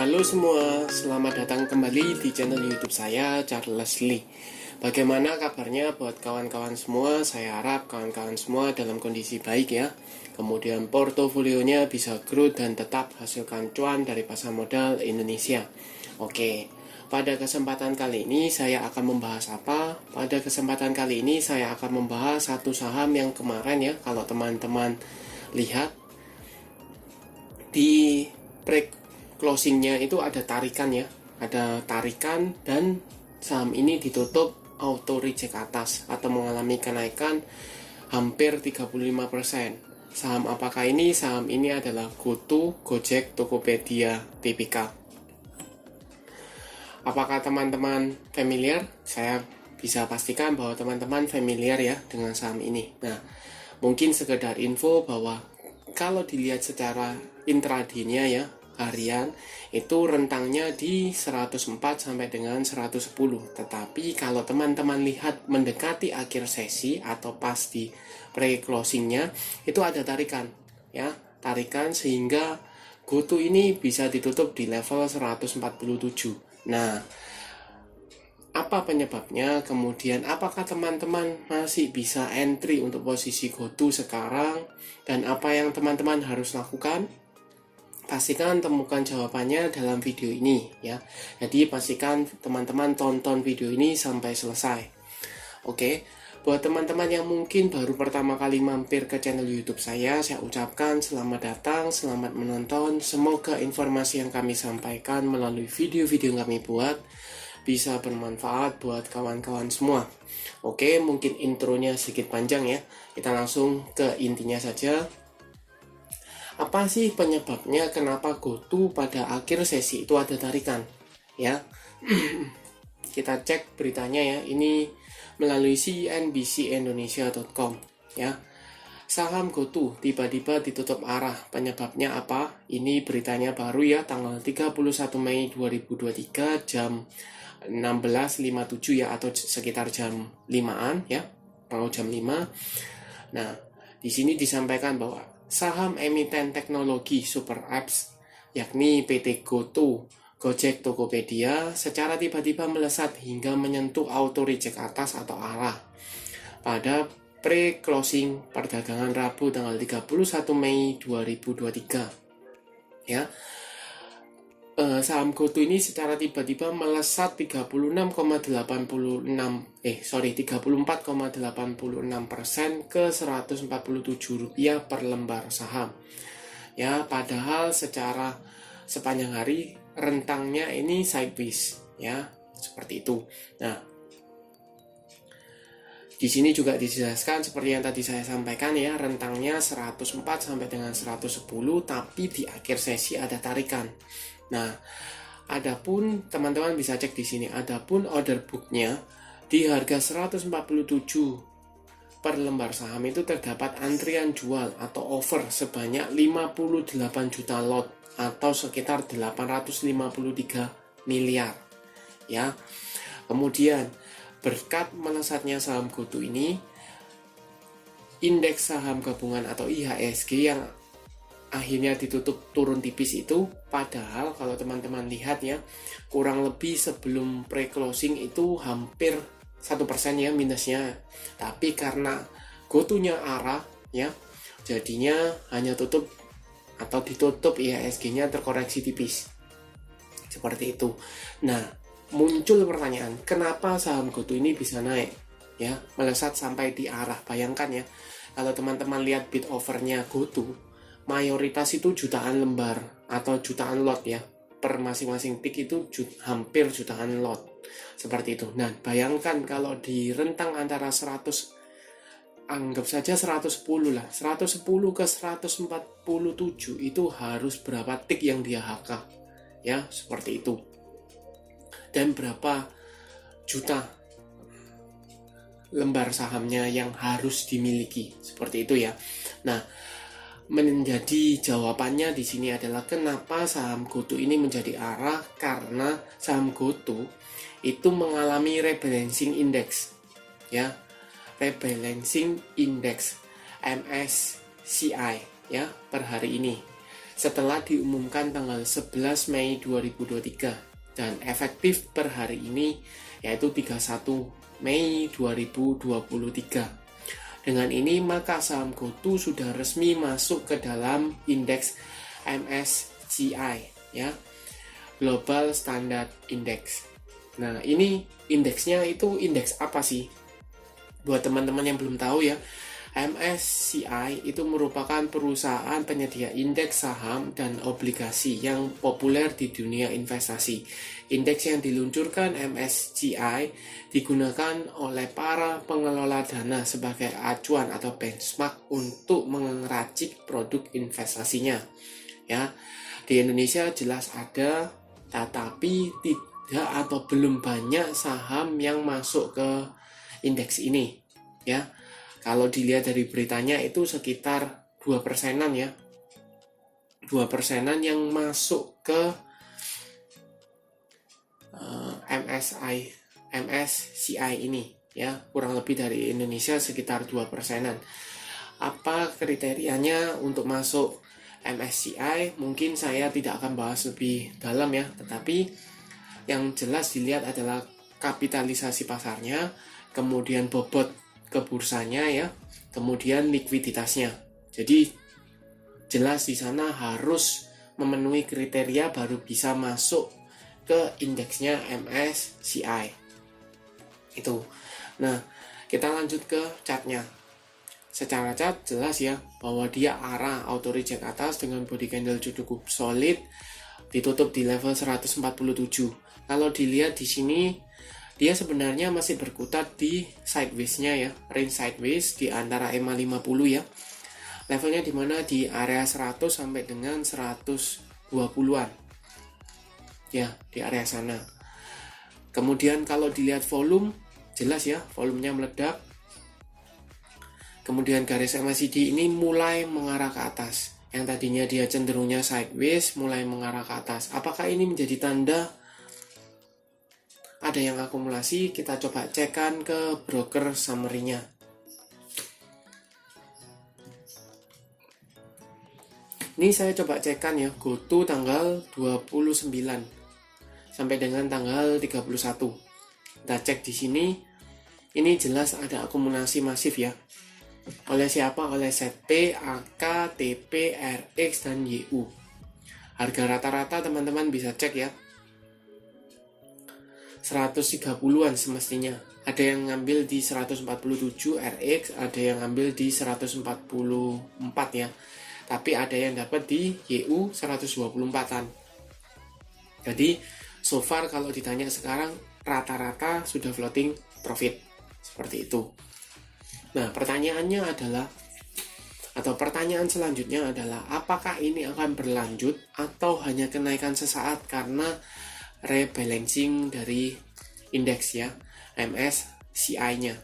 Halo semua, selamat datang kembali di channel YouTube saya, Charles Lee. Bagaimana kabarnya buat kawan-kawan semua? Saya harap kawan-kawan semua dalam kondisi baik ya. Kemudian portofolionya bisa growth dan tetap hasilkan cuan dari pasar modal Indonesia. Oke, pada kesempatan kali ini saya akan membahas apa? Pada kesempatan kali ini saya akan membahas satu saham yang kemarin ya, kalau teman-teman lihat di closingnya itu ada tarikan ya, ada tarikan dan saham ini ditutup auto reject atas atau mengalami kenaikan hampir 35%. Saham apakah ini? Saham ini adalah GoTo, Gojek, Tokopedia, TPK. Apakah teman-teman familiar? Saya bisa pastikan bahwa teman-teman familiar ya dengan saham ini. Nah, mungkin sekedar info bahwa kalau dilihat secara intraday-nya ya, harian itu rentangnya di 104 sampai dengan 110. Tetapi kalau teman-teman lihat mendekati akhir sesi atau pas di pre-closingnya itu ada tarikan ya, tarikan sehingga GoTo ini bisa ditutup di level 147. Nah, apa penyebabnya? Kemudian apakah teman-teman masih bisa entry untuk posisi GoTo sekarang? Dan apa yang teman-teman harus lakukan? Pastikan temukan jawabannya dalam video ini ya. Jadi pastikan teman-teman tonton video ini sampai selesai. Oke, buat teman-teman yang mungkin baru pertama kali mampir ke channel YouTube saya ucapkan selamat datang, selamat menonton. Semoga informasi yang kami sampaikan melalui video-video yang kami buat bisa bermanfaat buat kawan-kawan semua. Oke, mungkin intronya sedikit panjang ya. Kita langsung ke intinya saja. Apa sih penyebabnya kenapa GoTo pada akhir sesi itu ada tarikan? Ya, kita cek beritanya ya. Ini melalui cnbcindonesia.com ya. Saham GoTo tiba-tiba ditutup arah. Penyebabnya apa? Ini beritanya baru ya, tanggal 31 Mei 2023 jam 16.57 ya, atau sekitar jam 5-an ya, mau jam 5. Nah, di sini disampaikan bahwa saham emiten teknologi super apps yakni PT GoTo, Gojek, Tokopedia secara tiba-tiba melesat hingga menyentuh auto reject atas atau arah pada pre-closing perdagangan Rabu tanggal 31 Mei 2023 ya. Saham GoTo ini secara tiba-tiba melesat 34,86% ke Rp147 per lembar saham. Ya, padahal secara sepanjang hari rentangnya ini sideways ya, seperti itu. Nah, di sini juga dijelaskan seperti yang tadi saya sampaikan ya, rentangnya 104 sampai dengan 110, tapi di akhir sesi ada tarikan. Nah, adapun teman-teman bisa cek di sini, adapun order booknya di harga 147 per lembar saham itu terdapat antrian jual atau over sebanyak 58 juta lot atau sekitar 853 miliar ya. Kemudian berkat melesatnya saham GoTo ini, indeks saham gabungan atau IHSG yang akhirnya ditutup turun tipis itu, padahal kalau teman-teman lihat ya, kurang lebih sebelum pre-closing itu hampir 1% ya minusnya. Tapi karena GoTo-nya arah ya, jadinya hanya tutup atau ditutup IHSG-nya terkoreksi tipis. Seperti itu. Nah, muncul pertanyaan, kenapa saham GoTo ini bisa naik ya, melesat sampai di arah? Bayangkan ya, kalau teman-teman lihat bid offer-nya GoTo, mayoritas itu jutaan lembar atau jutaan lot ya, per masing-masing tick itu hampir jutaan lot seperti itu. Nah, bayangkan kalau di rentang antara 100, anggap saja 110 lah, 110 ke 147 itu harus berapa tick yang dia HK ya, seperti itu. Dan berapa juta lembar sahamnya yang harus dimiliki, seperti itu ya. Nah, menjadi jawabannya di sini adalah kenapa saham GoTo ini menjadi arah, karena saham GoTo itu mengalami rebalancing index ya, rebalancing index MSCI ya per hari ini. setelah diumumkan tanggal 11 Mei 2023 dan efektif per hari ini yaitu 31 Mei 2023. Dengan ini maka saham GoTo sudah resmi masuk ke dalam indeks MSCI ya, Global Standard Index. Nah, ini indeksnya itu indeks apa sih? Buat teman-teman yang belum tahu ya, MSCI itu merupakan perusahaan penyedia indeks saham dan obligasi yang populer di dunia investasi. Indeks yang diluncurkan MSCI digunakan oleh para pengelola dana sebagai acuan atau benchmark untuk meracik produk investasinya. Ya, di Indonesia jelas ada, tetapi tidak atau belum banyak saham yang masuk ke indeks ini. Ya. Kalau dilihat dari beritanya itu sekitar 2%-an ya. 2%-an yang masuk ke MSCI ini ya, kurang lebih dari Indonesia sekitar 2%-an. Apa kriterianya untuk masuk MSCI? Mungkin saya tidak akan bahas lebih dalam ya, tetapi yang jelas dilihat adalah kapitalisasi pasarnya, kemudian bobot ke bursanya ya, kemudian likuiditasnya. Jadi jelas di sana harus memenuhi kriteria baru bisa masuk ke indeksnya MSCI. Itu. Nah, kita lanjut ke chartnya. Secara chart jelas ya bahwa dia arah auto reject atas dengan body candle cukup solid, ditutup di level 147. Kalau dilihat di sini dia sebenarnya masih berkutat di sideways-nya ya, range sideways di antara EMA 50 ya. Levelnya di mana di area 100 sampai dengan 120-an. Ya, di area sana. Kemudian kalau dilihat volume, jelas ya, volumenya meledak. Kemudian garis MACD ini mulai mengarah ke atas. Yang tadinya dia cenderungnya sideways, mulai mengarah ke atas. Apakah ini menjadi tanda ada yang akumulasi? Kita coba cekkan ke broker summary-nya. Ini saya coba cekkan ya, GoTo tanggal 29 sampai dengan tanggal 31. Kita cek di sini. Ini jelas ada akumulasi masif ya. Oleh siapa? Oleh ZP, AK, TP, RX, dan YU. Harga rata-rata teman-teman bisa cek ya. 130-an semestinya. Ada yang ngambil di 147 RX, ada yang ngambil di 144 ya. Tapi ada yang dapat di YU 124-an. Jadi so far kalau ditanya sekarang rata-rata sudah floating profit. Seperti itu. Nah, pertanyaannya adalah, atau pertanyaan selanjutnya adalah, apakah ini akan berlanjut atau hanya kenaikan sesaat karena rebalancing dari indeks ya, MSCI-nya.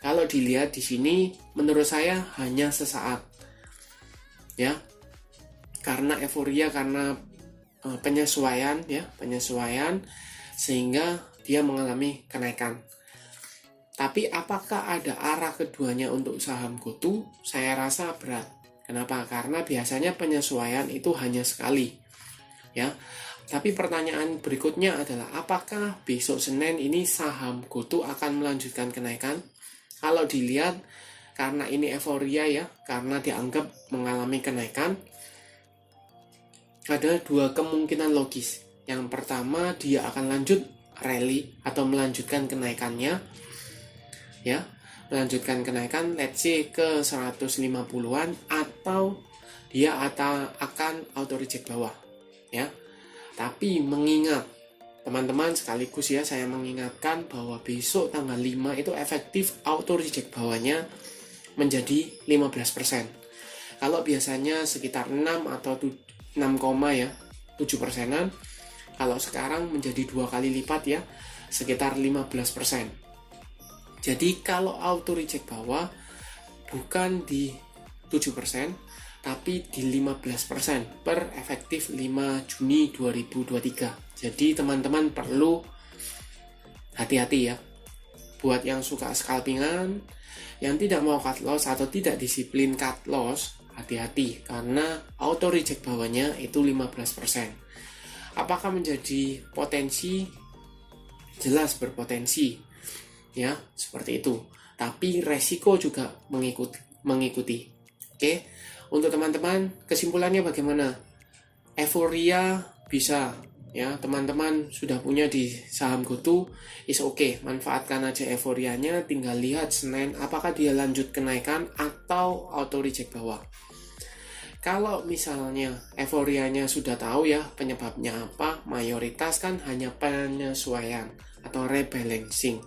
Kalau dilihat di sini, menurut saya hanya sesaat, ya, karena euforia, karena penyesuaian, ya, penyesuaian, sehingga dia mengalami kenaikan. Tapi apakah ada arah keduanya untuk saham GoTo? Saya rasa berat. Kenapa? Karena biasanya penyesuaian itu hanya sekali, ya. Tapi pertanyaan berikutnya adalah, apakah besok Senin ini saham GoTo akan melanjutkan kenaikan? Kalau dilihat, karena ini euforia ya, karena dianggap mengalami kenaikan, ada dua kemungkinan logis. Yang pertama, dia akan lanjut rally atau melanjutkan kenaikannya, ya, melanjutkan kenaikan, let's say ke 150-an, atau dia akan auto reject bawah, ya. Tapi mengingat, teman-teman sekaligus ya, saya mengingatkan bahwa besok tanggal 5 itu efektif auto reject bawahnya menjadi 15%. Kalau biasanya sekitar 6 atau 6,7%-an, kalau sekarang menjadi 2 kali lipat ya, sekitar 15%. Jadi kalau auto reject bawah bukan di 7%, tapi di 15% per efektif 5 Juni 2023. Jadi teman-teman perlu hati-hati ya. Buat yang suka scalpingan, yang tidak mau cut loss atau tidak disiplin cut loss, hati-hati karena auto reject bawahnya itu 15%. Apakah menjadi potensi? Jelas berpotensi, ya seperti itu. Tapi resiko juga mengikuti. Oke, untuk teman-teman kesimpulannya bagaimana? Euforia bisa, ya teman-teman sudah punya di saham GoTo, is oke, manfaatkan aja euforianya, tinggal lihat Senin apakah dia lanjut kenaikan atau auto reject bawah. Kalau misalnya euforianya sudah tahu ya penyebabnya apa, mayoritas kan hanya penyesuaian atau rebalancing.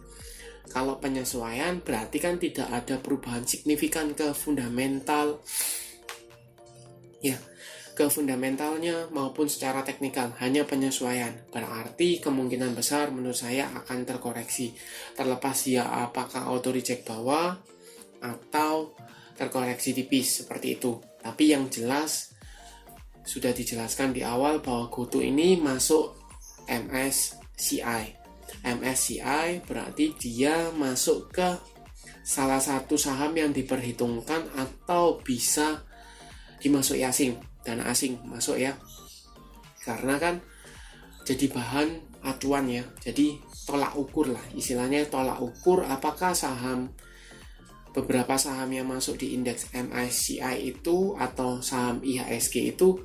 Kalau penyesuaian berarti kan tidak ada perubahan signifikan ke fundamental, ya ke fundamentalnya maupun secara teknikal, hanya penyesuaian. Berarti kemungkinan besar menurut saya akan terkoreksi, terlepas ya apakah auto reject bawah atau terkoreksi tipis seperti itu. Tapi yang jelas sudah dijelaskan di awal bahwa GoTo ini masuk MSCI. MSCI berarti dia masuk ke salah satu saham yang diperhitungkan atau bisa dimasuki asing, dana asing masuk ya, karena kan jadi bahan acuan ya, jadi tolak ukur lah istilahnya, tolak ukur apakah beberapa saham yang masuk di indeks MSCI itu atau saham IHSG itu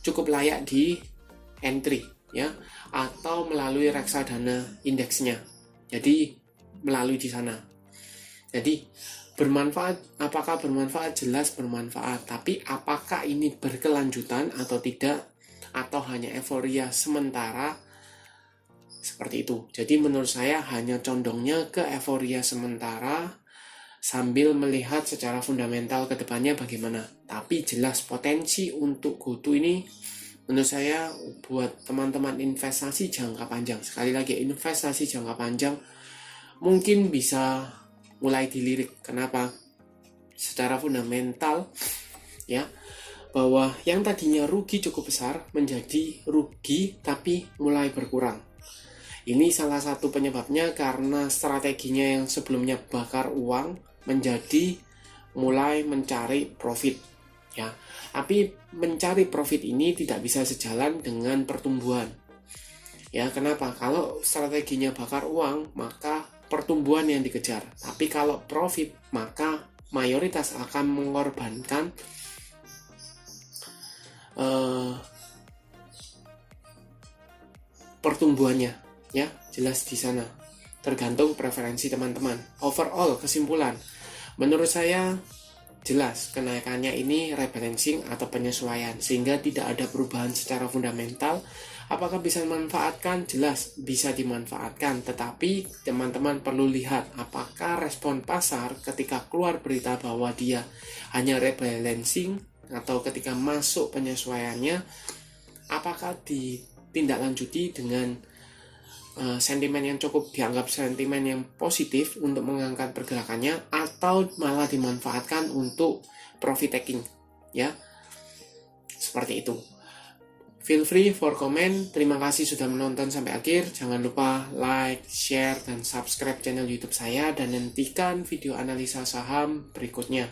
cukup layak di entry ya, atau melalui reksadana indeksnya, jadi melalui di sana. Jadi bermanfaat, apakah bermanfaat? Jelas bermanfaat, tapi apakah ini berkelanjutan atau tidak, atau hanya euforia sementara, seperti itu. Jadi menurut saya hanya condongnya ke euforia sementara sambil melihat secara fundamental ke depannya bagaimana. Tapi jelas potensi untuk GoTo ini menurut saya buat teman-teman investasi jangka panjang, sekali lagi investasi jangka panjang mungkin bisa mulai dilirik. Kenapa? Secara fundamental ya, bahwa yang tadinya rugi cukup besar menjadi rugi tapi mulai berkurang. Ini salah satu penyebabnya karena strateginya yang sebelumnya bakar uang menjadi mulai mencari profit ya. Tapi mencari profit ini tidak bisa sejalan dengan pertumbuhan. Ya, kenapa? Kalau strateginya bakar uang, maka pertumbuhan yang dikejar. Tapi kalau profit, maka mayoritas akan mengorbankan pertumbuhannya, ya jelas di sana. Tergantung preferensi teman-teman. Overall kesimpulan, menurut saya jelas kenaikannya ini rebalancing atau penyesuaian, sehingga tidak ada perubahan secara fundamental. Apakah bisa dimanfaatkan? Jelas bisa dimanfaatkan, tetapi teman-teman perlu lihat apakah respon pasar ketika keluar berita bahwa dia hanya rebalancing atau ketika masuk penyesuaiannya, apakah ditindaklanjuti dengan sentimen yang cukup dianggap sentimen yang positif untuk mengangkat pergerakannya, atau malah dimanfaatkan untuk profit taking ya, seperti itu. Feel free for comment. Terima kasih sudah menonton sampai akhir. Jangan lupa like, share, dan subscribe channel YouTube saya, dan nantikan video analisa saham berikutnya.